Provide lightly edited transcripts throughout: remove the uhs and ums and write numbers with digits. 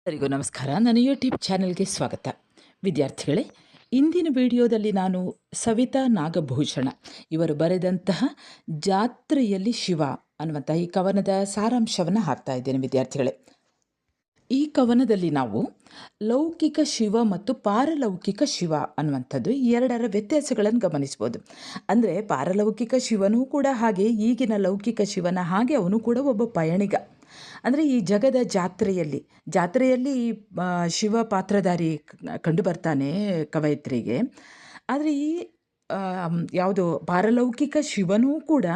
ಎಲ್ಲರಿಗೂ ನಮಸ್ಕಾರ. ನನ್ನ ಯೂಟ್ಯೂಬ್ ಚಾನೆಲ್ಗೆ ಸ್ವಾಗತ. ವಿದ್ಯಾರ್ಥಿಗಳೇ, ಇಂದಿನ ವಿಡಿಯೋದಲ್ಲಿ ನಾನು ಸವಿತಾ ನಾಗಭೂಷಣ ಇವರು ಬರೆದಂತಹ ಜಾತ್ರೆಯಲ್ಲಿ ಶಿವ ಅನ್ನುವಂಥ ಈ ಕವನದ ಸಾರಾಂಶವನ್ನು ಹಾಕ್ತಾ ಇದ್ದೇನೆ ವಿದ್ಯಾರ್ಥಿಗಳೇ. ಈ ಕವನದಲ್ಲಿ ನಾವು ಲೌಕಿಕ ಶಿವ ಮತ್ತು ಪಾರಲೌಕಿಕ ಶಿವ ಅನ್ನುವಂಥದ್ದು ಎರಡರ ವ್ಯತ್ಯಾಸಗಳನ್ನು ಗಮನಿಸ್ಬೋದು. ಅಂದರೆ ಪಾರಲೌಕಿಕ ಶಿವನೂ ಕೂಡ ಹಾಗೆ, ಈಗಿನ ಲೌಕಿಕ ಶಿವನ ಹಾಗೆ ಅವನು ಕೂಡ ಒಬ್ಬ ಪಯಣಿಗ. ಅಂದರೆ ಈ ಜಗದ ಜಾತ್ರೆಯಲ್ಲಿ ಶಿವ ಪಾತ್ರಧಾರಿ ಕಂಡು ಬರ್ತಾನೆ ಕವಯಿತ್ರಿಗೆ. ಆದರೆ ಈ ಯಾವುದು ಪಾರಲೌಕಿಕ ಶಿವನೂ ಕೂಡ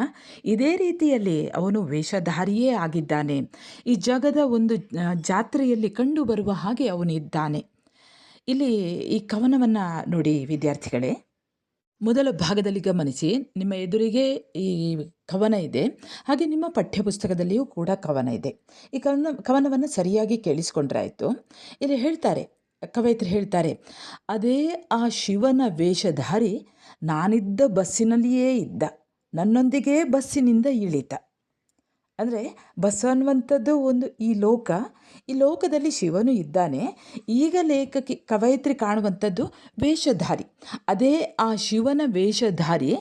ಇದೇ ರೀತಿಯಲ್ಲಿ ಅವನು ವೇಷಧಾರಿಯೇ ಆಗಿದ್ದಾನೆ. ಈ ಜಗದ ಒಂದು ಜಾತ್ರೆಯಲ್ಲಿ ಕಂಡು ಬರುವ ಹಾಗೆ ಅವನು ಇದ್ದಾನೆ. ಇಲ್ಲಿ ಈ ಕವನವನ್ನು ನೋಡಿ ವಿದ್ಯಾರ್ಥಿಗಳೇ. ಮೊದಲ ಭಾಗದಲ್ಲಿ ಗಮನಿಸಿ, ನಿಮ್ಮ ಎದುರಿಗೆ ಈ ಕವನ ಇದೆ, ಹಾಗೆ ನಿಮ್ಮ ಪಠ್ಯಪುಸ್ತಕದಲ್ಲಿಯೂ ಕೂಡ ಕವನ ಇದೆ. ಈ ಕವನವನ್ನು ಸರಿಯಾಗಿ ಕೇಳಿಸ್ಕೊಂಡ್ರೆ ಆಯಿತು. ಇಲ್ಲಿ ಹೇಳ್ತಾರೆ, ಕವಯಿತ್ರಿ ಹೇಳ್ತಾರೆ, ಅದೇ ಆ ಶಿವನ ವೇಷಧಾರಿ ನಾನಿದ್ದ ಬಸ್ಸಿನಲ್ಲಿಯೇ ಇದ್ದ, ನನ್ನೊಂದಿಗೆ ಬಸ್ಸಿನಿಂದ ಇಳಿತ. ಅಂದರೆ ಬಸ್ ಅನ್ನುವಂಥದ್ದು ಒಂದು ಈ ಲೋಕದಲ್ಲಿ ಶಿವನು ಇದ್ದಾನೆ. ಈಗ ಕವಯಿತ್ರಿ ಕಾಣುವಂಥದ್ದು ವೇಷಧಾರಿ. ಅದೇ ಆ ಶಿವನ ವೇಷಧಾರಿ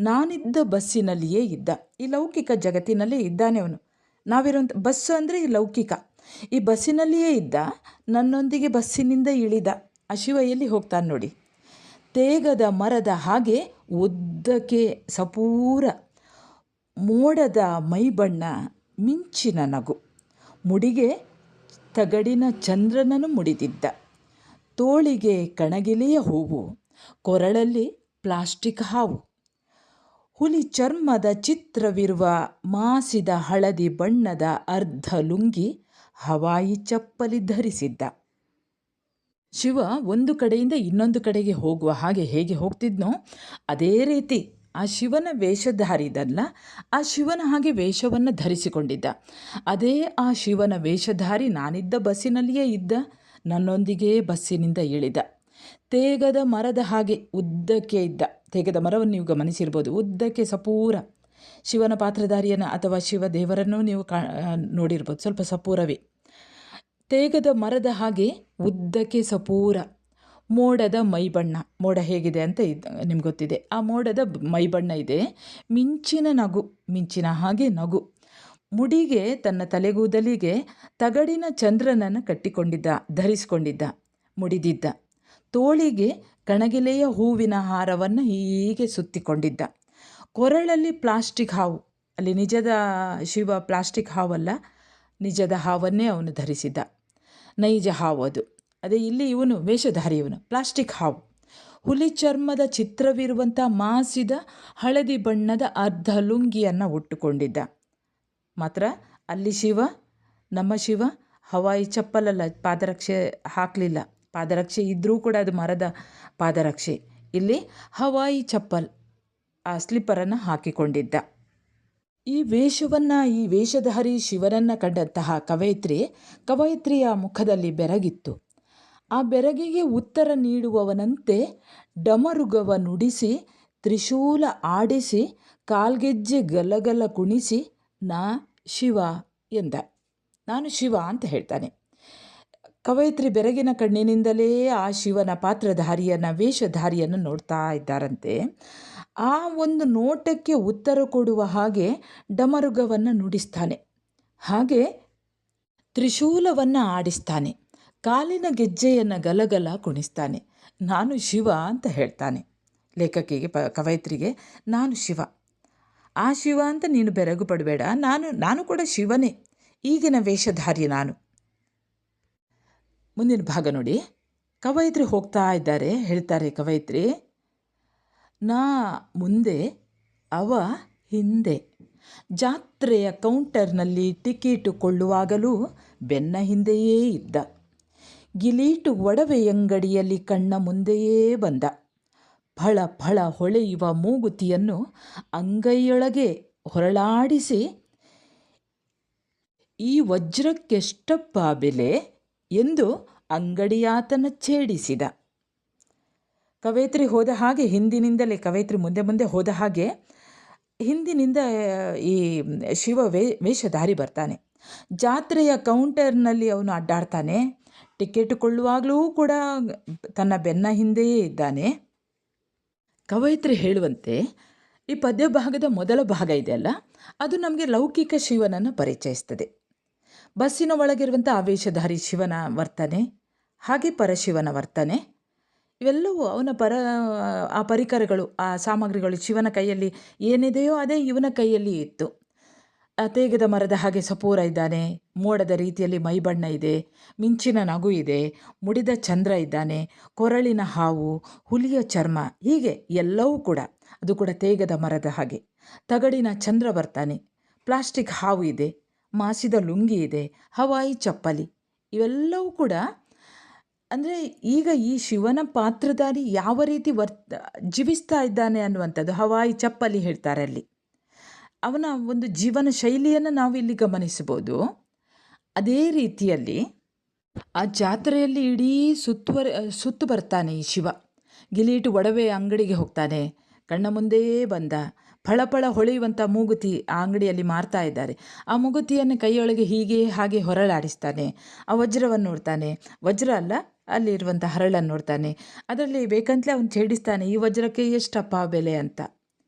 ನಾನಿದ್ದ ಬಸ್ಸಿನಲ್ಲಿಯೇ ಇದ್ದ. ಈ ಲೌಕಿಕ ಜಗತ್ತಿನಲ್ಲೇ ಇದ್ದಾನೆ ಅವನು. ನಾವಿರುವಂಥ ಬಸ್ಸು ಅಂದರೆ ಈ ಲೌಕಿಕ. ಈ ಬಸ್ಸಿನಲ್ಲಿಯೇ ಇದ್ದ, ನನ್ನೊಂದಿಗೆ ಬಸ್ಸಿನಿಂದ ಇಳಿದ. ಆ ಶಿವ ಎಲ್ಲಿ ಹೋಗ್ತಾನೆ ನೋಡಿ. ತೇಗದ ಮರದ ಹಾಗೆ ಉದ್ದಕ್ಕೆ ಸಪೂರ, ಮೋಡದ ಮೈಬಣ್ಣ ಮಿಂಚಿನ ನಗು, ಮುಡಿಗೆ ತಗಡಿನ ಚಂದ್ರನನ್ನು ಮುಡಿದಿದ್ದ, ತೋಳಿಗೆ ಕಣಗಿಲೆಯ ಹೂವು, ಕೊರಳಲ್ಲಿ ಪ್ಲಾಸ್ಟಿಕ್ ಹಾವು, ಹುಲಿ ಚರ್ಮದ ಚಿತ್ರವಿರುವ ಮಾಸಿದ ಹಳದಿ ಬಣ್ಣದ ಅರ್ಧ ಲುಂಗಿ, ಹವಾಯಿ ಚಪ್ಪಲಿ ಧರಿಸಿದ್ದ. ಶಿವ ಒಂದು ಕಡೆಯಿಂದ ಇನ್ನೊಂದು ಕಡೆಗೆ ಹೋಗುವ ಹಾಗೆ ಹೇಗೆ ಹೋಗ್ತಿದ್ನೋ ಅದೇ ರೀತಿ ಆ ಶಿವನ ವೇಷಧಾರಿದಲ್ಲ, ಆ ಶಿವನ ಹಾಗೆ ವೇಷವನ್ನು ಧರಿಸಿಕೊಂಡಿದ್ದ. ಅದೇ ಆ ಶಿವನ ವೇಷಧಾರಿ ನಾನಿದ್ದ ಬಸ್ಸಿನಲ್ಲಿಯೇ ಇದ್ದ, ನನ್ನೊಂದಿಗೆ ಬಸ್ಸಿನಿಂದ ಇಳಿದ. ತೇಗದ ಮರದ ಹಾಗೆ ಉದ್ದಕ್ಕೆ ಇದ್ದ. ತೇಗದ ಮರವನ್ನು ನೀವು ಗಮನಿಸಿರ್ಬೋದು, ಉದ್ದಕ್ಕೆ ಸಪೂರ. ಶಿವನ ಪಾತ್ರಧಾರಿಯನ್ನು ಅಥವಾ ಶಿವ ದೇವರನ್ನು ನೀವು ನೋಡಿರ್ಬೋದು, ಸ್ವಲ್ಪ ಸಪೂರವೇ. ತೇಗದ ಮರದ ಹಾಗೆ ಉದ್ದಕ್ಕೆ ಸಪೂರ, ಮೋಡದ ಮೈಬಣ್ಣ, ಮೋಡ ಹೇಗಿದೆ ಅಂತ ನಿಮ್ಗೆ ಗೊತ್ತಿದೆ. ಆ ಮೋಡದ ಮೈಬಣ್ಣ ಇದೆ. ಮಿಂಚಿನ ನಗು, ಮಿಂಚಿನ ಹಾಗೆ ನಗು. ಮುಡಿಗೆ, ತನ್ನ ತಲೆಗೂದಲಿಗೆ ತಗಡಿನ ಚಂದ್ರನನ್ನು ಧರಿಸಿಕೊಂಡಿದ್ದ, ಮುಡಿದಿದ್ದ. ತೋಳಿಗೆ ಕಣಗಿಲೆಯ ಹೂವಿನ ಹಾರವನ್ನು ಹೀಗೆ ಸುತ್ತಿಕೊಂಡಿದ್ದ. ಕೊರಳಲ್ಲಿ ಪ್ಲಾಸ್ಟಿಕ್ ಹಾವು. ಅಲ್ಲಿ ನಿಜದ ಶಿವ ಪ್ಲಾಸ್ಟಿಕ್ ಹಾವಲ್ಲ, ನಿಜದ ಹಾವನ್ನೇ ಅವನು ಧರಿಸಿದ್ದ. ನೈಜ ಹಾವು ಅದು. ಅದೇ ಇಲ್ಲಿ ಇವನು ವೇಷಧಾರಿಯವನು ಪ್ಲಾಸ್ಟಿಕ್ ಹಾವು. ಹುಲಿ ಚರ್ಮದ ಚಿತ್ರವಿರುವಂಥ ಮಾಸಿದ ಹಳದಿ ಬಣ್ಣದ ಅರ್ಧ ಲುಂಗಿಯನ್ನು ಉಟ್ಟುಕೊಂಡಿದ್ದ. ಮಾತ್ರ ಅಲ್ಲಿ ನಮ್ಮ ಶಿವ ಹವಾಯಿ ಚಪ್ಪಲಲ್ಲ, ಪಾದರಕ್ಷೆ ಹಾಕಲಿಲ್ಲ. ಪಾದರಕ್ಷೆ ಇದ್ದರೂ ಕೂಡ ಅದು ಮರದ ಪಾದರಕ್ಷೆ. ಇಲ್ಲಿ ಹವಾಯಿ ಚಪ್ಪಲ್, ಆ ಸ್ಲಿಪ್ಪರನ್ನು ಹಾಕಿಕೊಂಡಿದ್ದ. ಈ ವೇಷಧಾರಿ ಶಿವನನ್ನು ಕಂಡಂತಹ ಕವಯಿತ್ರಿಯ ಮುಖದಲ್ಲಿ ಬೆರಗಿತ್ತು. ಆ ಬೆರಗಿಗೆ ಉತ್ತರ ನೀಡುವವನಂತೆ ಡಮರುಗವ ನುಡಿಸಿ, ತ್ರಿಶೂಲ ಆಡಿಸಿ, ಕಾಲ್ಗೆಜ್ಜೆ ಗಲಗಲ ಕುಣಿಸಿ, ನಾ ಶಿವ ಎಂದ. ನಾನು ಶಿವ ಅಂತ ಹೇಳ್ತಾನೆ. ಕವಯಿತ್ರಿ ಬೆರಗಿನ ಕಣ್ಣಿನಿಂದಲೇ ಆ ಶಿವನ ವೇಷಧಾರಿಯನ್ನು ನೋಡ್ತಾ ಇದ್ದಾರಂತೆ. ಆ ಒಂದು ನೋಟಕ್ಕೆ ಉತ್ತರ ಕೊಡುವ ಹಾಗೆ ಡಮರುಗವನ್ನು ನುಡಿಸ್ತಾನೆ, ಹಾಗೆ ತ್ರಿಶೂಲವನ್ನು ಆಡಿಸ್ತಾನೆ, ಕಾಲಿನ ಗೆಜ್ಜೆಯನ್ನು ಗಲಗಲ ಕುಣಿಸ್ತಾನೆ. ನಾನು ಶಿವ ಅಂತ ಹೇಳ್ತಾನೆ ಲೇಖಕಿಗೆ, ಕವಯಿತ್ರಿಗೆ. ನಾನು ಶಿವ, ಆ ಶಿವ ಅಂತ ನೀನು ಬೆರಗು ಪಡಬೇಡ, ನಾನು ಕೂಡ ಶಿವನೇ, ಈಗಿನ ವೇಷಧಾರಿ ನಾನು. ಮುಂದಿನ ಭಾಗ ನೋಡಿ. ಕವಯಿತ್ರಿ ಹೋಗ್ತಾ ಇದ್ದಾರೆ. ಹೇಳ್ತಾರೆ ಕವಯಿತ್ರಿ, ನಾ ಮುಂದೆ ಅವ ಹಿಂದೆ, ಜಾತ್ರೆಯ ಕೌಂಟರ್ನಲ್ಲಿ ಟಿಕೀಟು ಕೊಳ್ಳುವಾಗಲೂ ಬೆನ್ನ ಹಿಂದೆಯೇ ಇದ್ದ, ಗಿಲೀಟು ಒಡವೆಯಂಗಡಿಯಲ್ಲಿ ಕಣ್ಣ ಮುಂದೆಯೇ ಬಂದ, ಫಳ ಫಳ ಹೊಳೆಯುವ ಮೂಗುತಿಯನ್ನು ಅಂಗೈಯೊಳಗೆ ಹೊರಳಾಡಿಸಿ, ಈ ವಜ್ರಕ್ಕೆಷ್ಟಪ್ಪ ಬೆಲೆ ಎಂದು ಅಂಗಡಿಯಾತನ ಛೇಡಿಸಿದ. ಕವಯಿತ್ರಿ ಹೋದ ಹಾಗೆ ಹಿಂದಿನಿಂದಲೇ, ಕವಯಿತ್ರಿ ಮುಂದೆ ಹೋದ ಹಾಗೆ ಹಿಂದಿನಿಂದ ಈ ಶಿವ ವೇಷಧಾರಿ ಬರ್ತಾನೆ. ಜಾತ್ರೆಯ ಕೌಂಟರ್ನಲ್ಲಿ ಅವನು ಅಡ್ಡಾಡ್ತಾನೆ. ಟಿಕೆಟ್ ಕೊಳ್ಳುವಾಗಲೂ ಕೂಡ ತನ್ನ ಬೆನ್ನ ಹಿಂದೆಯೇ ಇದ್ದಾನೆ. ಕವಯಿತ್ರಿ ಹೇಳುವಂತೆ ಈ ಪದ್ಯ ಭಾಗದ ಮೊದಲ ಭಾಗ ಇದೆಯಲ್ಲ, ಅದು ನಮಗೆ ಲೌಕಿಕ ಶಿವನನ್ನು ಪರಿಚಯಿಸ್ತದೆ. ಬಸ್ಸಿನ ಒಳಗಿರುವಂಥ ಆವೇಶಧಾರಿ ಶಿವನ ವರ್ತನೆ, ಹಾಗೆ ಪರಶಿವನ ವರ್ತನೆ, ಇವೆಲ್ಲವೂ ಅವನ ಆ ಪರಿಕರಗಳು, ಆ ಸಾಮಗ್ರಿಗಳು ಶಿವನ ಕೈಯಲ್ಲಿ ಏನಿದೆಯೋ ಅದೇ ಇವನ ಕೈಯಲ್ಲಿ ಇತ್ತು. ತೇಗದ ಮರದ ಹಾಗೆ ಸಪೂರ ಇದ್ದಾನೆ, ಮೋಡದ ರೀತಿಯಲ್ಲಿ ಮೈಬಣ್ಣ ಇದೆ, ಮಿಂಚಿನ ನಗು ಇದೆ, ಮುಡಿದ ಚಂದ್ರ ಇದ್ದಾನೆ, ಕೊರಳಿನ ಹಾವು, ಹುಲಿಯ ಚರ್ಮ, ಹೀಗೆ ಎಲ್ಲವೂ ಕೂಡ, ಅದು ಕೂಡ ತೇಗದ ಮರದ ಹಾಗೆ. ತಗಡಿನ ಚಂದ್ರ ಬರ್ತಾನೆ, ಪ್ಲಾಸ್ಟಿಕ್ ಹಾವು ಇದೆ, ಮಾಸಿದ ಲುಂಗಿ ಇದೆ, ಹವಾಯಿ ಚಪ್ಪಲಿ, ಇವೆಲ್ಲವೂ ಕೂಡ ಅಂದರೆ ಈಗ ಈ ಶಿವನ ಪಾತ್ರಧಾರಿ ಯಾವ ರೀತಿ ಜೀವಿಸ್ತಾ ಇದ್ದಾನೆ ಅನ್ನುವಂಥದ್ದು. ಹವಾಯಿ ಚಪ್ಪಲಿ ಹೇಳ್ತಾರೆ ಅಲ್ಲಿ. ಅವನ ಒಂದು ಜೀವನ ಶೈಲಿಯನ್ನು ನಾವು ಇಲ್ಲಿ ಗಮನಿಸಬಹುದು. ಅದೇ ರೀತಿಯಲ್ಲಿ ಆ ಜಾತ್ರೆಯಲ್ಲಿ ಇಡೀ ಸುತ್ತು ಬರ್ತಾನೆ ಈ ಶಿವ. ಗಿಲೀಟು ಒಡವೆ ಅಂಗಡಿಗೆ ಹೋಗ್ತಾನೆ. ಕಣ್ಣ ಮುಂದೆಯೇ ಬಂದ ಫಳಫಳ ಹೊಳೆಯುವಂಥ ಮೂಗುತಿ ಆ ಅಂಗಡಿಯಲ್ಲಿ ಮಾರ್ತಾ ಇದ್ದಾರೆ. ಆ ಮೂಗುತಿಯನ್ನು ಕೈಯೊಳಗೆ ಹೀಗೆ ಹಾಗೆ ಹೊರಳಾಡಿಸ್ತಾನೆ. ಆ ವಜ್ರವನ್ನು ನೋಡ್ತಾನೆ, ವಜ್ರ ಅಲ್ಲ ಅಲ್ಲಿರುವಂಥ ಹರಳನ್ನು ನೋಡ್ತಾನೆ. ಅದರಲ್ಲಿ ಬೇಕಂತಲೇ ಅವನು ಛೇಡಿಸ್ತಾನೆ, ಈ ವಜ್ರಕ್ಕೆ ಎಷ್ಟಪ್ಪ ಬೆಲೆ ಅಂತ.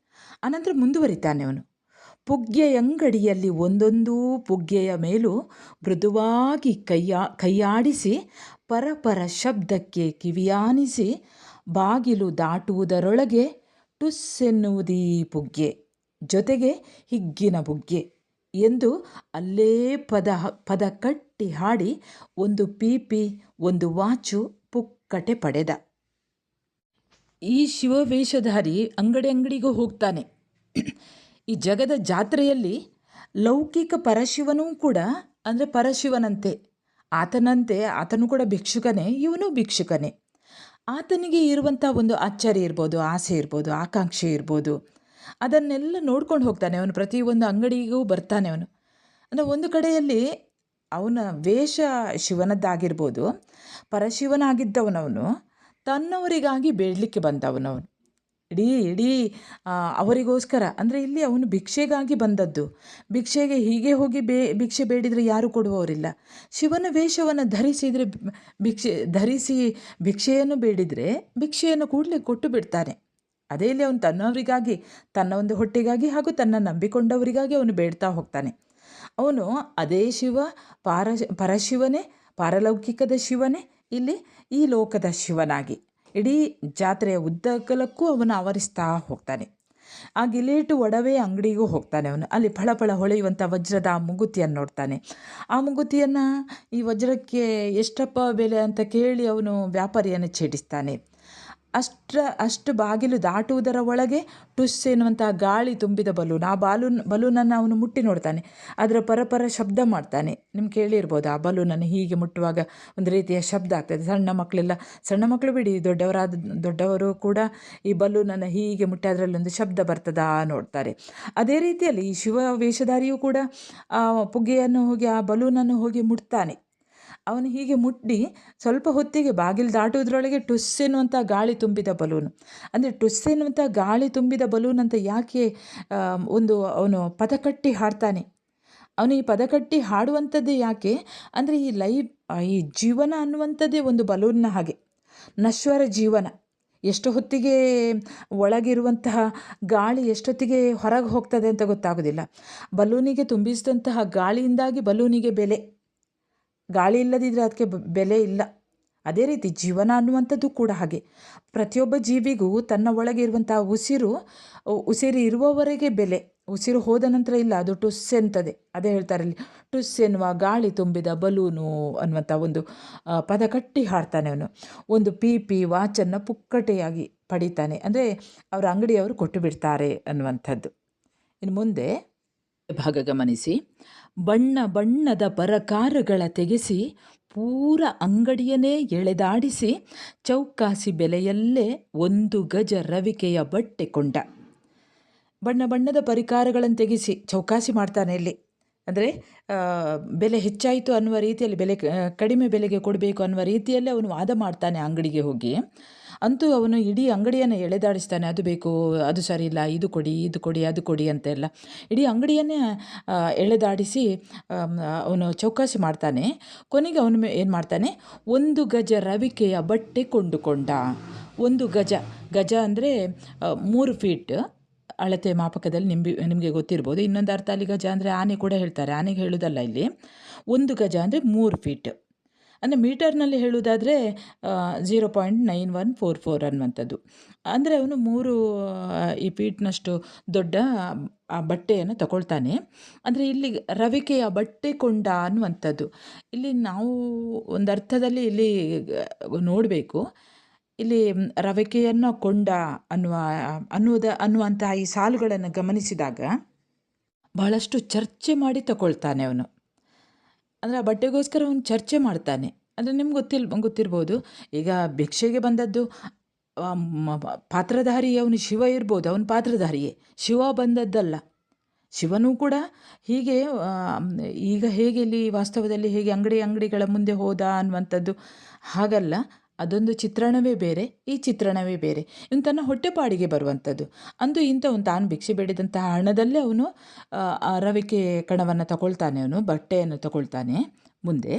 ಅನಂತರ ಮುಂದುವರಿತಾನೆ ಅವನು. ಪುಗ್ಗೆಯಂಗಡಿಯಲ್ಲಿ ಒಂದೊಂದೂ ಪುಗ್ಗೆಯ ಮೇಲೂ ಮೃದುವಾಗಿ ಕೈಯಾಡಿಸಿ ಪರಪರ ಶಬ್ದಕ್ಕೆ ಕಿವಿಯಾನಿಸಿ ಬಾಗಿಲು ದಾಟುವುದರೊಳಗೆ ಟುಸ್ಸೆನ್ನುವುದೀ ಪುಗ್ಗೆ, ಜೊತೆಗೆ ಹಿಗ್ಗಿನ ಬುಗ್ಗೆ ಎಂದು ಅಲ್ಲೇ ಪದ ಕಟ್ಟಿ ಹಾಡಿ ಒಂದು ಪೀಪಿ ಒಂದು ವಾಚು ಪುಕ್ಕಟೆ ಪಡೆದ. ಈ ಶಿವವೇಷಧಾರಿ ಅಂಗಡಿಗೂ ಹೋಗ್ತಾನೆ. ಈ ಜಗದ ಜಾತ್ರೆಯಲ್ಲಿ ಲೌಕಿಕ ಪರಶಿವನೂ ಕೂಡ, ಅಂದರೆ ಪರಶಿವನಂತೆ ಆತನಂತೆ ಆತನು ಕೂಡ ಭಿಕ್ಷುಕನೇ, ಇವನು ಭಿಕ್ಷುಕನೇ. ಆತನಿಗೆ ಇರುವಂಥ ಒಂದು ಅಚ್ಚರಿ ಇರ್ಬೋದು, ಆಸೆ ಇರ್ಬೋದು, ಆಕಾಂಕ್ಷೆ ಇರ್ಬೋದು, ಅದನ್ನೆಲ್ಲ ನೋಡ್ಕೊಂಡು ಹೋಗ್ತಾನೆ ಅವನು. ಪ್ರತಿಯೊಂದು ಅಂಗಡಿಗೂ ಬರ್ತಾನೆ ಅವನು. ಅಂದರೆ ಒಂದು ಕಡೆಯಲ್ಲಿ ಅವನ ವೇಷ ಶಿವನದ್ದಾಗಿರ್ಬೋದು, ಪರಶಿವನಾಗಿದ್ದವನವನು ತನ್ನವರಿಗಾಗಿ ಬೇಡಲಿಕ್ಕೆ ಬಂದವನವನು. ಇಡೀ ಅವರಿಗೋಸ್ಕರ, ಅಂದರೆ ಇಲ್ಲಿ ಅವನು ಭಿಕ್ಷೆಗಾಗಿ ಬಂದದ್ದು. ಭಿಕ್ಷೆಗೆ ಹೀಗೆ ಹೋಗಿ ಭಿಕ್ಷೆ ಬೇಡಿದರೆ ಯಾರೂ ಕೊಡುವವರಿಲ್ಲ. ಶಿವನ ವೇಷವನ್ನು ಧರಿಸಿ ಭಿಕ್ಷೆಯನ್ನು ಬೇಡಿದರೆ ಭಿಕ್ಷೆಯನ್ನು ಕೂಡಲೇ ಕೊಟ್ಟು ಬಿಡ್ತಾನೆ. ಅದೇ ಇಲ್ಲಿ ಅವನು ತನ್ನವರಿಗಾಗಿ, ತನ್ನ ಒಂದು ಹೊಟ್ಟೆಗಾಗಿ ಹಾಗೂ ತನ್ನ ನಂಬಿಕೊಂಡವರಿಗಾಗಿ ಅವನು ಬೇಡ್ತಾ ಹೋಗ್ತಾನೆ. ಅವನು ಅದೇ ಶಿವ, ಪರಶಿವನೇ, ಪಾರಲೌಕಿಕದ ಶಿವನೇ ಇಲ್ಲಿ ಈ ಲೋಕದ ಶಿವನಾಗಿ ಇಡೀ ಜಾತ್ರೆಯ ಉದ್ದಗಲಕ್ಕೂ ಅವನು ಆವರಿಸ್ತಾ ಹೋಗ್ತಾನೆ. ಆ ಗಿಲೇಟು ಒಡವೆ ಅಂಗಡಿಗೂ ಹೋಗ್ತಾನೆ ಅವನು. ಅಲ್ಲಿ ಫಳಫಳ ಹೊಳೆಯುವಂಥ ವಜ್ರದ ಆ ಮೂಗುತಿಯನ್ನು ನೋಡ್ತಾನೆ. ಆ ಮೂಗುತಿಯನ್ನು, ಈ ವಜ್ರಕ್ಕೆ ಎಷ್ಟಪ್ಪ ಬೆಲೆ ಅಂತ ಕೇಳಿ ಅವನು ವ್ಯಾಪಾರಿಯನ್ನು ಛೇಡಿಸ್ತಾನೆ. ಅಷ್ಟು ಬಾಗಿಲು ದಾಟುವುದರ ಒಳಗೆ ಟುಸ್ ಎನ್ನುವಂಥ ಗಾಳಿ ತುಂಬಿದ ಬಲೂನ್, ಆ ಬಲೂನನ್ನು ಅವನು ಮುಟ್ಟಿ ನೋಡ್ತಾನೆ. ಅದರ ಪರಪರ ಶಬ್ದ ಮಾಡ್ತಾನೆ. ನಿಮ್ಗೆ ಕೇಳಿರ್ಬೋದು, ಆ ಬಲೂನನ್ನು ಹೀಗೆ ಮುಟ್ಟುವಾಗ ಒಂದು ರೀತಿಯ ಶಬ್ದ ಆಗ್ತದೆ. ಸಣ್ಣ ಮಕ್ಕಳು ಬಿಡಿ, ದೊಡ್ಡವರು ಕೂಡ ಈ ಬಲೂನನ್ನು ಹೀಗೆ ಮುಟ್ಟಿ ಅದರಲ್ಲೊಂದು ಶಬ್ದ ಬರ್ತದಾ ನೋಡ್ತಾರೆ. ಅದೇ ರೀತಿಯಲ್ಲಿ ಈ ಶಿವ ವೇಷಧಾರಿಯೂ ಕೂಡ ಆ ಪುಗ್ಗೆಯನ್ನು ಹೋಗಿ, ಆ ಬಲೂನನ್ನು ಹೋಗಿ ಮುಟ್ತಾನೆ. ಅವನು ಹೀಗೆ ಮುಟ್ಟಿ ಸ್ವಲ್ಪ ಹೊತ್ತಿಗೆ ಬಾಗಿಲು ದಾಟುವುದರೊಳಗೆ ಟುಸ್ ಎನ್ನುವಂಥ ಗಾಳಿ ತುಂಬಿದ ಬಲೂನು. ಅಂದರೆ ಟುಸ್ ಎನ್ನುವಂಥ ಗಾಳಿ ತುಂಬಿದ ಬಲೂನ್ ಅಂತ ಯಾಕೆ ಅವನು ಪದಕಟ್ಟಿ ಹಾಡ್ತಾನೆ. ಅವನು ಈ ಪದಕಟ್ಟಿ ಹಾಡುವಂಥದ್ದೇ ಯಾಕೆ ಅಂದರೆ ಈ ಜೀವನ ಅನ್ನುವಂಥದ್ದೇ ಒಂದು ಬಲೂನ್ನ ಹಾಗೆ, ನಶ್ವರ ಜೀವನ. ಎಷ್ಟು ಹೊತ್ತಿಗೆ ಒಳಗಿರುವಂತಹ ಗಾಳಿ ಎಷ್ಟೊತ್ತಿಗೆ ಹೊರಗೆ ಹೋಗ್ತದೆ ಅಂತ ಗೊತ್ತಾಗೋದಿಲ್ಲ. ಬಲೂನಿಗೆ ತುಂಬಿಸಿದಂತಹ ಗಾಳಿಯಿಂದಾಗಿ ಬಲೂನಿಗೆ ಬೆಲೆ, ಗಾಳಿ ಇಲ್ಲದಿದ್ದರೆ ಅದಕ್ಕೆ ಬೆಲೆ ಇಲ್ಲ. ಅದೇ ರೀತಿ ಜೀವನ ಅನ್ನುವಂಥದ್ದು ಕೂಡ ಹಾಗೆ. ಪ್ರತಿಯೊಬ್ಬ ಜೀವಿಗೂ ತನ್ನ ಒಳಗೆ ಇರುವಂತಹ ಉಸಿರು ಇರುವವರೆಗೆ ಬೆಲೆ, ಉಸಿರು ಹೋದ ನಂತರ ಇಲ್ಲ, ಅದು ಟುಸ್ ಎಂತದೆ. ಅದೇ ಹೇಳ್ತಾರೆ ಅಲ್ಲಿ, ಟುಸ್ ಎನ್ನುವ ಗಾಳಿ ತುಂಬಿದ ಬಲೂನು ಅನ್ನುವಂಥ ಒಂದು ಪದ ಕಟ್ಟಿ ಹಾಡ್ತಾನೆ ಅವನು. ಒಂದು ಪೀಪಿ ವಾಚನ್ನು ಪುಕ್ಕಟೆಯಾಗಿ ಪಡಿತಾನೆ, ಅಂದರೆ ಅವರ ಅಂಗಡಿಯವರು ಕೊಟ್ಟು ಬಿಡ್ತಾರೆ ಅನ್ನುವಂಥದ್ದು. ಇನ್ನು ಮುಂದೆ ಭಾಗ ಗಮನಿಸಿ. ಬಣ್ಣ ಬಣ್ಣದ ಪರಕಾರಗಳ ತೆಗೆಸಿ ಪೂರ ಅಂಗಡಿಯನ್ನೇ ಎಳೆದಾಡಿಸಿ ಚೌಕಾಸಿ ಬೆಲೆಯಲ್ಲೇ 1 ಗಜ ರವಿಕೆಯ ಬಟ್ಟೆ ಕೊಂಡ. ಬಣ್ಣ ಬಣ್ಣದ ಪರಿಕಾರಗಳನ್ನು ತೆಗೆಸಿ ಚೌಕಾಸಿ ಮಾಡ್ತಾನೆ ಇಲ್ಲಿ. ಅಂದರೆ ಬೆಲೆ ಹೆಚ್ಚಾಯಿತು ಅನ್ನುವ ರೀತಿಯಲ್ಲಿ ಕಡಿಮೆ ಬೆಲೆಗೆ ಕೊಡಬೇಕು ಅನ್ನುವ ರೀತಿಯಲ್ಲಿ ಅವನು ವಾದ ಮಾಡ್ತಾನೆ ಅಂಗಡಿಗೆ ಹೋಗಿ. ಅಂತೂ ಅವನು ಇಡೀ ಅಂಗಡಿಯನ್ನು ಎಳೆದಾಡಿಸ್ತಾನೆ. ಅದು ಬೇಕು, ಅದು ಸರಿ ಇಲ್ಲ, ಇದು ಕೊಡಿ, ಇದು ಕೊಡಿ, ಅದು ಕೊಡಿ ಅಂತೆಲ್ಲ ಇಡೀ ಅಂಗಡಿಯನ್ನೇ ಎಳೆದಾಡಿಸಿ ಅವನು ಚೌಕಾಸಿ ಮಾಡ್ತಾನೆ. ಕೊನೆಗೆ ಅವನು ಏನು ಮಾಡ್ತಾನೆ, 1 ಗಜ ರವಿಕೆಯ ಬಟ್ಟೆ ಕೊಂಡುಕೊಂಡ. 1 ಗಜ ಅಂದರೆ 3 ಫೀಟ್ ಅಳತೆ ಮಾಪಕದಲ್ಲಿ ನಿಮಗೆ ಗೊತ್ತಿರ್ಬೋದು. ಇನ್ನೊಂದು ಅರ್ಥ ಅಲ್ಲಿ ಗಜ ಅಂದರೆ ಆನೆ ಕೂಡ ಹೇಳ್ತಾರೆ, ಆನೆಗೆ ಹೇಳೋದಲ್ಲ ಇಲ್ಲಿ. 1 ಗಜ ಅಂದರೆ 3 ಫೀಟ್, ಅಂದರೆ ಮೀಟರ್ನಲ್ಲಿ ಹೇಳುವುದಾದರೆ 0.9144 ಅನ್ನುವಂಥದ್ದು. ಅಂದರೆ ಅವನು 3 ಈ ಫೀಟ್ನಷ್ಟು ದೊಡ್ಡ ಆ ಬಟ್ಟೆಯನ್ನು ತಗೊಳ್ತಾನೆ. ಅಂದರೆ ಇಲ್ಲಿ ರವಿಕೆಯ ಬಟ್ಟೆ ಕೊಂಡ ಅನ್ನುವಂಥದ್ದು ಇಲ್ಲಿ ನಾವು ಒಂದು ಅರ್ಥದಲ್ಲಿ ಇಲ್ಲಿ ನೋಡಬೇಕು. ಇಲ್ಲಿ ರವಿಕೆಯನ್ನು ಕೊಂಡ ಅನ್ನುವಂತಹ ಈ ಸಾಲುಗಳನ್ನು ಗಮನಿಸಿದಾಗ ಬಹಳಷ್ಟು ಚರ್ಚೆ ಮಾಡಿ ತಗೊಳ್ತಾನೆ ಅವನು. ಅಂದರೆ ಆ ಬಟ್ಟೆಗೋಸ್ಕರ ಅವನು ಚರ್ಚೆ ಮಾಡ್ತಾನೆ. ಅಂದರೆ ನಿಮ್ಗೆ ಗೊತ್ತಿರ್ಬೋದು, ಈಗ ಭಿಕ್ಷೆಗೆ ಬಂದದ್ದು ಪಾತ್ರಧಾರಿ ಅವನು ಶಿವ ಇರ್ಬೋದು, ಅವನು ಪಾತ್ರಧಾರಿಯೇ, ಶಿವ ಬಂದದ್ದಲ್ಲ. ಶಿವನೂ ಕೂಡ ಹೀಗೆ ಈಗ ಹೇಗೆ ಇಲ್ಲಿ ವಾಸ್ತವದಲ್ಲಿ ಹೇಗೆ ಅಂಗಡಿಗಳ ಮುಂದೆ ಹೋದ ಅನ್ನುವಂಥದ್ದು ಹಾಗಲ್ಲ. ಅದೊಂದು ಚಿತ್ರಣವೇ ಬೇರೆ, ಈ ಚಿತ್ರಣವೇ ಬೇರೆ. ಇವನು ತನ್ನ ಹೊಟ್ಟೆಪಾಡಿಗೆ ಬರುವಂಥದ್ದು. ಅಂದು ಇಂಥವನು ತಾನು ಭಿಕ್ಷೆ ಬೇಡಿದಂತಹ ಹಣದಲ್ಲೇ ಅವನು ಆ ರವಿಕೆ ಕಣವನ್ನು ತಗೊಳ್ತಾನೆ, ಅವನು ಬಟ್ಟೆಯನ್ನು ತಗೊಳ್ತಾನೆ. ಮುಂದೆ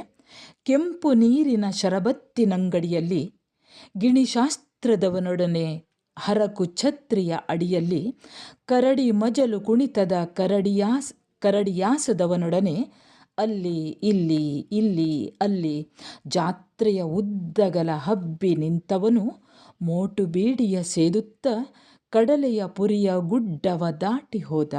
ಕೆಂಪು ನೀರಿನ ಶರಬತ್ತಿನಂಗಡಿಯಲ್ಲಿ ಗಿಣಿಶಾಸ್ತ್ರದವನೊಡನೆ ಹರಕು ಛತ್ರಿಯ ಅಡಿಯಲ್ಲಿ ಕರಡಿ ಮಜಲು ಕುಣಿತದ ಕರಡಿಯಾಸದವನೊಡನೆ ಅಲ್ಲಿ ಇಲ್ಲಿ ಇಲ್ಲಿ ಅಲ್ಲಿ ಜಾತ್ರೆಯ ಉದ್ದಗಲ ಹಬ್ಬಿ ನಿಂತವನು ಮೋಟು ಬೀಡಿಯ ಸೇದುತ್ತ ಕಡಲೆಯ ಪುರಿಯ ಗುಡ್ಡವ ದಾಟಿ ಹೋದ.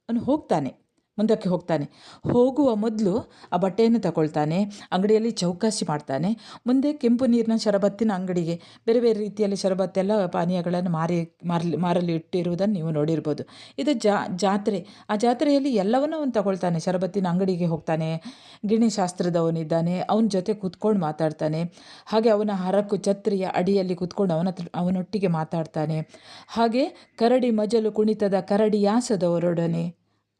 ಅವನು ಮುಂದಕ್ಕೆ ಹೋಗ್ತಾನೆ. ಹೋಗುವ ಮೊದಲು ಆ ಬಟ್ಟೆಯನ್ನು ತಗೊಳ್ತಾನೆ, ಅಂಗಡಿಯಲ್ಲಿ ಚೌಕಾಸಿ ಮಾಡ್ತಾನೆ. ಮುಂದೆ ಕೆಂಪು ನೀರಿನ ಶರಬತ್ತಿನ ಅಂಗಡಿಗೆ ಬೇರೆ ಬೇರೆ ರೀತಿಯಲ್ಲಿ ಶರಬತ್ತೆಲ್ಲ ಪಾನೀಯಗಳನ್ನು ಮಾರಲು ಇಟ್ಟಿರುವುದನ್ನು ನೀವು ನೋಡಿರ್ಬೋದು. ಇದು ಜಾತ್ರೆ. ಆ ಜಾತ್ರೆಯಲ್ಲಿ ಎಲ್ಲವನ್ನೂ ಅವನು ತಗೊಳ್ತಾನೆ. ಶರಬತ್ತಿನ ಅಂಗಡಿಗೆ ಹೋಗ್ತಾನೆ, ಗಿಣಿಶಾಸ್ತ್ರದವನಿದ್ದಾನೆ, ಅವನ ಜೊತೆ ಕೂತ್ಕೊಂಡು ಮಾತಾಡ್ತಾನೆ. ಹಾಗೆ ಅವನ ಹರಕು ಛತ್ರಿಯ ಅಡಿಯಲ್ಲಿ ಕೂತ್ಕೊಂಡು ಅವನೊಟ್ಟಿಗೆ ಮಾತಾಡ್ತಾನೆ. ಹಾಗೆ ಕರಡಿ ಮಜಲು ಕುಣಿತದ ಕರಡಿಯಾಸದವರೊಡನೆ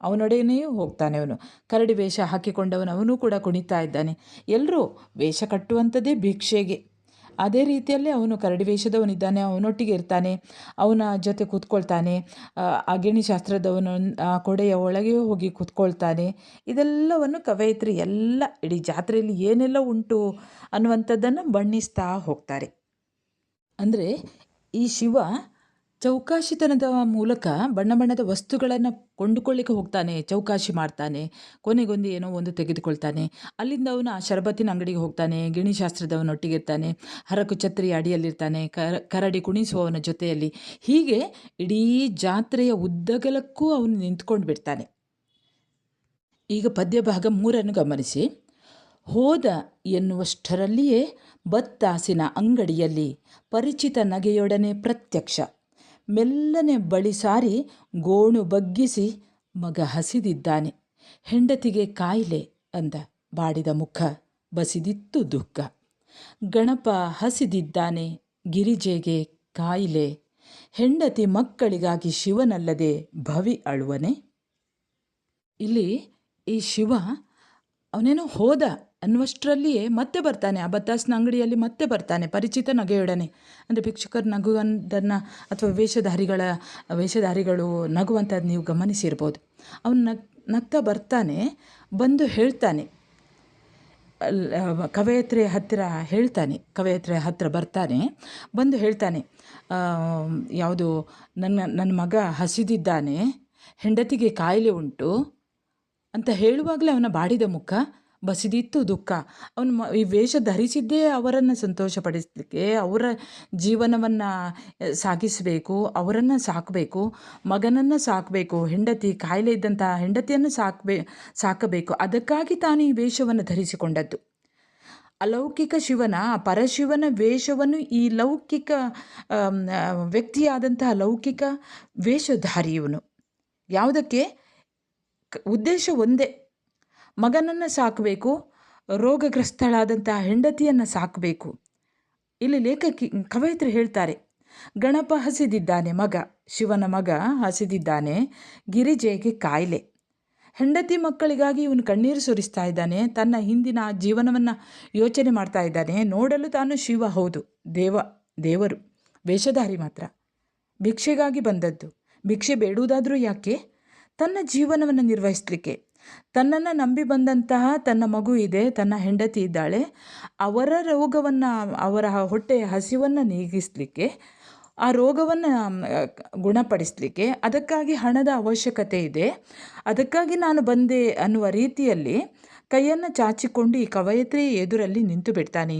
ಅವನೊಡನೆಯೂ ಹೋಗ್ತಾನೆ. ಅವನು ಕರಡಿ ವೇಷ ಹಾಕಿಕೊಂಡವನು ಕೂಡ ಕುಣಿತಾ ಇದ್ದಾನೆ. ಎಲ್ಲರೂ ವೇಷ ಕಟ್ಟುವಂಥದ್ದೇ ಭಿಕ್ಷೆಗೆ. ಅದೇ ರೀತಿಯಲ್ಲೇ ಅವನು ಕರಡಿ ವೇಷದವನಿದ್ದಾನೆ, ಅವನೊಟ್ಟಿಗೆ ಇರ್ತಾನೆ, ಅವನ ಜೊತೆ ಕೂತ್ಕೊಳ್ತಾನೆ. ಆ ಗಿಣಿಶಾಸ್ತ್ರದವನು ಆ ಕೊಡೆಯ ಒಳಗೆ ಹೋಗಿ ಕೂತ್ಕೊಳ್ತಾನೆ. ಇದೆಲ್ಲವನ್ನು ಕವಯಿತ್ರಿ ಎಲ್ಲ ಇಡೀ ಜಾತ್ರೆಯಲ್ಲಿ ಏನೆಲ್ಲ ಉಂಟು ಅನ್ನುವಂಥದ್ದನ್ನು ಬಣ್ಣಿಸ್ತಾ ಹೋಗ್ತಾರೆ. ಅಂದರೆ ಈ ಶಿವ ಚೌಕಾಶಿತನದ ಮೂಲಕ ಬಣ್ಣ ಬಣ್ಣದ ವಸ್ತುಗಳನ್ನು ಕೊಂಡುಕೊಳ್ಳಿಕ್ಕೆ ಹೋಗ್ತಾನೆ, ಚೌಕಾಶಿ ಮಾಡ್ತಾನೆ. ಕೊನೆಗೊಂದು ಏನೋ ಒಂದು ತೆಗೆದುಕೊಳ್ತಾನೆ. ಅಲ್ಲಿಂದ ಅವನು ಆ ಶರಬತ್ತಿನ ಅಂಗಡಿಗೆ ಹೋಗ್ತಾನೆ, ಗಿಣಿಶಾಸ್ತ್ರದವನೊಟ್ಟಿಗೆ ಇರ್ತಾನೆ, ಹರಕು ಛತ್ರಿಯ ಅಡಿಯಲ್ಲಿರ್ತಾನೆ, ಕರಡಿ ಕುಣಿಸುವವನ ಜೊತೆಯಲ್ಲಿ. ಹೀಗೆ ಇಡೀ ಜಾತ್ರೆಯ ಉದ್ದಗಲಕ್ಕೂ ಅವನು ನಿಂತ್ಕೊಂಡು ಬಿಡ್ತಾನೆ. ಈಗ ಪದ್ಯ ಭಾಗ 3 ಗಮನಿಸಿ. ಹೋದ ಎನ್ನುವಷ್ಟರಲ್ಲಿಯೇ ಬತ್ತಾಸಿನ ಅಂಗಡಿಯಲ್ಲಿ ಪರಿಚಿತ ನಗೆಯೊಡನೆ ಪ್ರತ್ಯಕ್ಷ. ಮೆಲ್ಲನೆ ಬಳಿ ಸಾರಿ ಗೋಣು ಬಗ್ಗಿಸಿ ಮಗ ಹಸಿದಿದ್ದಾನೆ, ಹೆಂಡತಿಗೆ ಕಾಯಿಲೆ ಅಂದ. ಬಾಡಿದ ಮುಖ ಬಸಿದಿತ್ತು ದುಃಖ. ಗಣಪ ಹಸಿದಿದ್ದಾನೆ, ಗಿರಿಜೆಗೆ ಕಾಯಿಲೆ, ಹೆಂಡತಿ ಮಕ್ಕಳಿಗಾಗಿ ಶಿವನಲ್ಲದೆ ಭವಿ ಅಳುವನೆ. ಇಲ್ಲಿ ಈ ಶಿವ ಅವನೇನೋ ಹೋದ ಅನ್ನುವಷ್ಟರಲ್ಲಿಯೇ ಮತ್ತೆ ಬರ್ತಾನೆ. ಆ ಬತ್ತಾಸಿನ ಅಂಗಡಿಯಲ್ಲಿ ಮತ್ತೆ ಬರ್ತಾನೆ ಪರಿಚಿತ ನಗೆಯೊಡನೆ. ಅಂದರೆ ಭಿಕ್ಷುಕರು ನಗುವಂಥದ್ದನ್ನು ಅಥವಾ ವೇಷಧಾರಿಗಳು ನಗುವಂಥದ್ದು ನೀವು ಗಮನಿಸಿರ್ಬೋದು. ಅವನು ನಗ್ತಾ ಬರ್ತಾನೆ, ಬಂದು ಹೇಳ್ತಾನೆ, ಕವಯತ್ರಿ ಹತ್ತಿರ ಬರ್ತಾನೆ, ಬಂದು ಹೇಳ್ತಾನೆ, ಯಾವುದು ನನ್ನ ಮಗ ಹಸಿದಿದ್ದಾನೆ, ಹೆಂಡತಿಗೆ ಕಾಯಿಲೆ ಉಂಟು ಅಂತ ಹೇಳುವಾಗಲೇ ಅವನ ಬಾಡಿದ ಮುಖ ಬಸಿದಿತ್ತು ದುಃಖ. ಅವನು ಈ ವೇಷ ಧರಿಸಿದ್ದೇ ಅವರನ್ನು ಸಂತೋಷಪಡಿಸಲಿಕ್ಕೆ, ಅವರ ಜೀವನವನ್ನು ಸಾಗಿಸಬೇಕು, ಅವರನ್ನು ಸಾಕಬೇಕು, ಮಗನನ್ನು ಸಾಕಬೇಕು, ಕಾಯಿಲೆ ಇದ್ದಂತಹ ಹೆಂಡತಿಯನ್ನು ಸಾಕಬೇಕು. ಅದಕ್ಕಾಗಿ ತಾನು ಈ ವೇಷವನ್ನು ಧರಿಸಿಕೊಂಡದ್ದು. ಅಲೌಕಿಕ ಶಿವನ, ಪರಶಿವನ ವೇಷವನ್ನು ಈ ಲೌಕಿಕ ವ್ಯಕ್ತಿಯಾದಂತಹ ಲೌಕಿಕ ವೇಷಧಾರಿಯವನು ಯಾವುದಕ್ಕೆ ಉದ್ದೇಶ ಒಂದೇ, ಮಗನನ್ನು ಸಾಕಬೇಕು, ರೋಗಗ್ರಸ್ತಳಾದಂತಹ ಹೆಂಡತಿಯನ್ನು ಸಾಕಬೇಕು. ಇಲ್ಲಿ ಕವಯಿತ್ರಿ ಹೇಳ್ತಾರೆ, ಗಣಪ ಹಸಿದಿದ್ದಾನೆ, ಶಿವನ ಮಗ ಹಸಿದಿದ್ದಾನೆ, ಗಿರಿಜೆಗೆ ಕಾಯಿಲೆ, ಹೆಂಡತಿ ಮಕ್ಕಳಿಗಾಗಿ ಇವನು ಕಣ್ಣೀರು ಸುರಿಸ್ತಾ ಇದ್ದಾನೆ. ತನ್ನ ಹಿಂದಿನ ಜೀವನವನ್ನು ಯೋಚನೆ ಮಾಡ್ತಾ ಇದ್ದಾನೆ. ನೋಡಲು ತಾನು ಶಿವ, ಹೌದು, ದೇವರು, ವೇಷಧಾರಿ ಮಾತ್ರ. ಭಿಕ್ಷೆಗಾಗಿ ಬಂದದ್ದು. ಭಿಕ್ಷೆ ಬೇಡುವುದಾದರೂ ಯಾಕೆ? ತನ್ನ ಜೀವನವನ್ನು ನಿರ್ವಹಿಸಲಿಕ್ಕೆ. ತನ್ನನ್ನು ನಂಬಿ ಬಂದಂತಹ ತನ್ನ ಮಗು ಇದೆ, ತನ್ನ ಹೆಂಡತಿ ಇದ್ದಾಳೆ. ಅವರ ರೋಗವನ್ನು, ಅವರ ಹೊಟ್ಟೆಯ ಹಸಿವನ್ನು ನೀಗಿಸಲಿಕ್ಕೆ, ಆ ರೋಗವನ್ನು ಗುಣಪಡಿಸಲಿಕ್ಕೆ ಅದಕ್ಕಾಗಿ ಹಣದ ಅವಶ್ಯಕತೆ ಇದೆ. ಅದಕ್ಕಾಗಿ ನಾನು ಬಂದೆ ಅನ್ನುವ ರೀತಿಯಲ್ಲಿ ಕೈಯನ್ನು ಚಾಚಿಕೊಂಡು ಈ ಕವಯತ್ರಿ ಎದುರಲ್ಲಿ ನಿಂತು ಬಿಡ್ತಾನೆ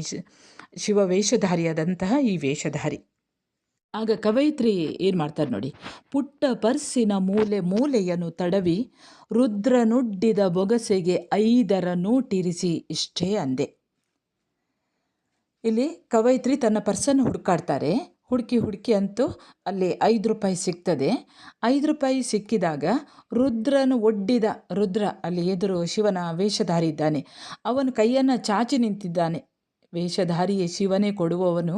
ಶಿವ ವೇಷಧಾರಿಯಾದಂತಹ ಈ ವೇಷಧಾರಿ. ಆಗ ಕವಯಿತ್ರಿ ಏನು ಮಾಡ್ತಾರೆ ನೋಡಿ. ಪುಟ್ಟ ಪರ್ಸಿನ ಮೂಲೆ ಮೂಲೆಯನ್ನು ತಡವಿ ರುದ್ರನುಡ್ಡಿದ ಬೊಗಸೆಗೆ 5 ನೋಟಿರಿಸಿ ಇಷ್ಟೇ ಅಂದೆ. ಇಲ್ಲಿ ಕವಯಿತ್ರಿ ತನ್ನ ಪರ್ಸನ್ನು ಹುಡುಕಾಡ್ತಾರೆ. ಹುಡುಕಿ ಅಂತೂ ಅಲ್ಲಿ 5 ರೂಪಾಯಿ ಸಿಗ್ತದೆ. 5 ರೂಪಾಯಿ ಸಿಕ್ಕಿದಾಗ ರುದ್ರನು ಒಡ್ಡಿದ, ರುದ್ರ ಅಲ್ಲಿ ಎದುರು ಶಿವನ ವೇಷಧಾರಿ ಇದ್ದಾನೆ, ಅವನು ಕೈಯನ್ನು ಚಾಚಿ ನಿಂತಿದ್ದಾನೆ. ವೇಷಧಾರಿಯೇ ಶಿವನೇ ಕೊಡುವವನು.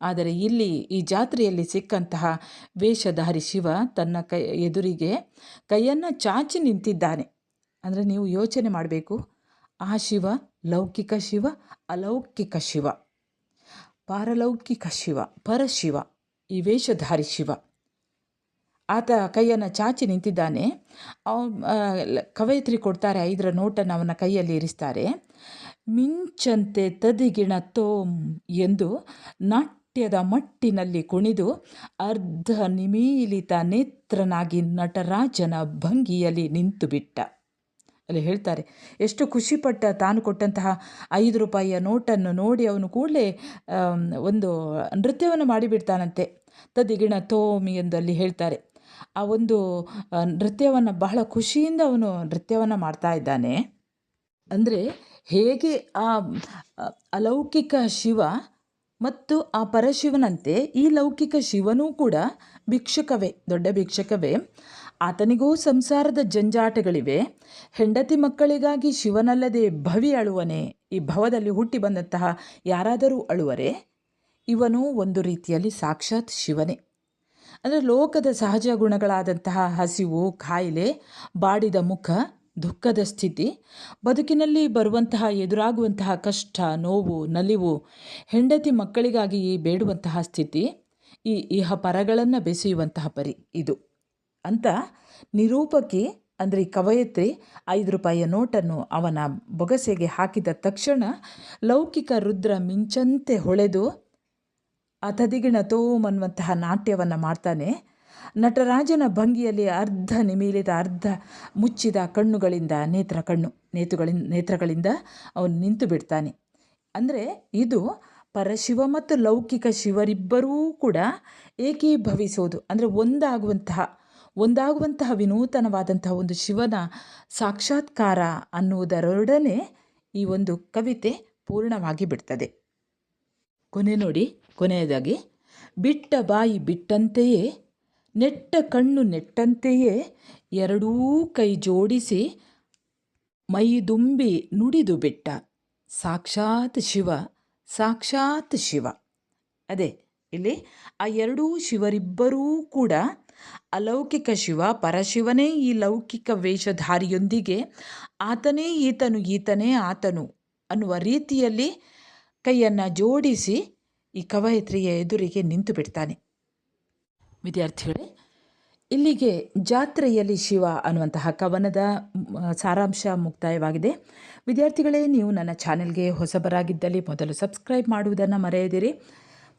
ಆದರೆ ಇಲ್ಲಿ ಈ ಜಾತ್ರೆಯಲ್ಲಿ ಸಿಕ್ಕಂತಹ ವೇಷಧಾರಿ ಶಿವ ತನ್ನ ಎದುರಿಗೆ ಕೈಯನ್ನು ಚಾಚಿ ನಿಂತಿದ್ದಾನೆ. ಅಂದರೆ ನೀವು ಯೋಚನೆ ಮಾಡಬೇಕು, ಆ ಶಿವ ಲೌಕಿಕ ಶಿವ, ಅಲೌಕಿಕ ಶಿವ, ಪಾರಲೌಕಿಕ ಶಿವ, ಪರಶಿವ, ಈ ವೇಷಧಾರಿ ಶಿವ. ಆತ ಕೈಯನ್ನು ಚಾಚಿ ನಿಂತಿದ್ದಾನೆ. ಕವಯಿತ್ರಿ ಕೊಡ್ತಾರೆ 5 ನೋಟನ್ನು ಅವನ ಕೈಯಲ್ಲಿ ಇರಿಸ್ತಾರೆ. ಮಿಂಚಂತೆ ತದಿಗಿಣ ತೋಂ ಎಂದು ನಾಟ್ಯದ ಮಟ್ಟಿನಲ್ಲಿ ಕುಣಿದು ಅರ್ಧ ನಿಮೀಲಿತ ನೇತ್ರನಾಗಿ ನಟರಾಜನ ಭಂಗಿಯಲ್ಲಿ ನಿಂತು ಬಿಟ್ಟ. ಅಲ್ಲಿ ಹೇಳ್ತಾರೆ, ಎಷ್ಟು ಖುಷಿಪಟ್ಟ. ತಾನು ಕೊಟ್ಟಂತಹ 5 ರೂಪಾಯಿಯ ನೋಟನ್ನು ನೋಡಿ ಅವನು ಕೂಡಲೇ ಒಂದು ನೃತ್ಯವನ್ನು ಮಾಡಿಬಿಡ್ತಾನಂತೆ. ತದಿಗಿಣ ತೋಮಿ ಎಂದು ಅಲ್ಲಿ ಹೇಳ್ತಾರೆ. ಆ ಒಂದು ನೃತ್ಯವನ್ನು ಬಹಳ ಖುಷಿಯಿಂದ ಅವನು ನೃತ್ಯವನ್ನು ಮಾಡ್ತಾ ಇದ್ದಾನೆ. ಅಂದರೆ ಹೇಗೆ ಆ ಅಲೌಕಿಕ ಶಿವ ಮತ್ತು ಆ ಪರಶಿವನಂತೆ ಈ ಲೌಕಿಕ ಶಿವನೂ ಕೂಡ ಭಿಕ್ಷುಕವೇ, ದೊಡ್ಡ ಭಿಕ್ಷುಕವೇ. ಆತನಿಗೂ ಸಂಸಾರದ ಜಂಜಾಟಗಳಿವೆ. ಹೆಂಡತಿ ಮಕ್ಕಳಿಗಾಗಿ ಶಿವನಲ್ಲದೆ ಭವಿ ಅಳುವನೆ. ಈ ಭವದಲ್ಲಿ ಹುಟ್ಟಿ ಬಂದಂತಹ ಯಾರಾದರೂ ಅಳುವರೆ? ಇವನು ಒಂದು ರೀತಿಯಲ್ಲಿ ಸಾಕ್ಷಾತ್ ಶಿವನೇ. ಅಂದರೆ ಲೋಕದ ಸಹಜ ಗುಣಗಳಾದಂತಹ ಹಸಿವು, ಕಾಯಿಲೆ, ಬಾಡಿದ ಮುಖ, ದುಃಖದ ಸ್ಥಿತಿ, ಬದುಕಿನಲ್ಲಿ ಬರುವಂತಹ ಎದುರಾಗುವಂತಹ ಕಷ್ಟ, ನೋವು, ನಲಿವು, ಹೆಂಡತಿ ಮಕ್ಕಳಿಗಾಗಿ ಬೇಡುವಂತಹ ಸ್ಥಿತಿ, ಈ ಇಹ ಪರಗಳನ್ನು ಬೆಸೆಯುವಂತಹ ಪರಿ ಇದು ಅಂತ ನಿರೂಪಕಿ ಅಂದರೆ ಈ ಕವಯತ್ರಿ 5 ರೂಪಾಯಿಯ ನೋಟನ್ನು ಅವನ ಬೊಗಸೆಗೆ ಹಾಕಿದ ತಕ್ಷಣ ಲೌಕಿಕ ರುದ್ರ ಮಿಂಚಂತೆ ಹೊಳೆದು ತದಿಗಿಣ ತೋಮ್ ಅನ್ನುವಂತಹ ನಾಟ್ಯವನ್ನು ಮಾಡ್ತಾನೆ. ನಟರಾಜನ ಭಂಗಿಯಲ್ಲಿ ಅರ್ಧ ನಿಮೀಲಿದ, ಅರ್ಧ ಮುಚ್ಚಿದ ಕಣ್ಣುಗಳಿಂದ, ನೇತ್ರಗಳಿಂದ ಅವನು ನಿಂತು ಬಿಡ್ತಾನೆ. ಅಂದರೆ ಇದು ಪರಶಿವ ಮತ್ತು ಲೌಕಿಕ ಶಿವರಿಬ್ಬರೂ ಕೂಡ ಏಕೀಭವಿಸೋದು, ಅಂದರೆ ಒಂದಾಗುವಂತಹ ವಿನೂತನವಾದಂತಹ ಒಂದು ಶಿವನ ಸಾಕ್ಷಾತ್ಕಾರ ಅನ್ನುವುದರೊಡನೆ ಈ ಒಂದು ಕವಿತೆ ಪೂರ್ಣವಾಗಿ ಬಿಡ್ತದೆ. ಕೊನೆಯದಾಗಿ ಬಿಟ್ಟ ಬಾಯಿ ಬಿಟ್ಟಂತೆಯೇ, ನೆಟ್ಟ ಕಣ್ಣು ನೆಟ್ಟಂತೆಯೇ, ಎರಡೂ ಕೈ ಜೋಡಿಸಿ ಮೈದುಂಬಿ ನುಡಿದು ಬಿಟ್ಟ ಸಾಕ್ಷಾತ್ ಶಿವ, ಸಾಕ್ಷಾತ್ ಶಿವ. ಅದೇ ಇಲ್ಲಿ ಆ ಎರಡೂ ಶಿವರಿಬ್ಬರೂ ಕೂಡ ಅಲೌಕಿಕ ಶಿವ, ಪರಶಿವನೇ ಈ ಲೌಕಿಕ ವೇಷಧಾರಿಯೊಂದಿಗೆ ಆತನೇ ಈತನು, ಈತನೇ ಆತನು ಅನ್ನುವ ರೀತಿಯಲ್ಲಿ ಕೈಯನ್ನು ಜೋಡಿಸಿ ಈ ಕವಯಿತ್ರಿಯ ಎದುರಿಗೆ ನಿಂತು ಬಿಡ್ತಾನೆ. ವಿದ್ಯಾರ್ಥಿಗಳೇ, ಇಲ್ಲಿಗೆ ಜಾತ್ರೆಯಲ್ಲಿ ಶಿವ ಅನ್ನುವಂತಹ ಕವನದ ಸಾರಾಂಶ ಮುಕ್ತಾಯವಾಗಿದೆ. ವಿದ್ಯಾರ್ಥಿಗಳೇ, ನೀವು ನನ್ನ ಚಾನೆಲ್ಗೆ ಹೊಸಬರಾಗಿದ್ದಲ್ಲಿ ಮೊದಲು ಸಬ್ಸ್ಕ್ರೈಬ್ ಮಾಡುವುದನ್ನು ಮರೆಯದಿರಿ.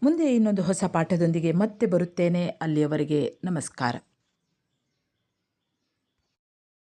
ಮುಂದೆ ಇನ್ನೊಂದು ಹೊಸ ಪಾಠದೊಂದಿಗೆ ಮತ್ತೆ ಬರುತ್ತೇನೆ. ಅಲ್ಲಿಯವರೆಗೆ ನಮಸ್ಕಾರ.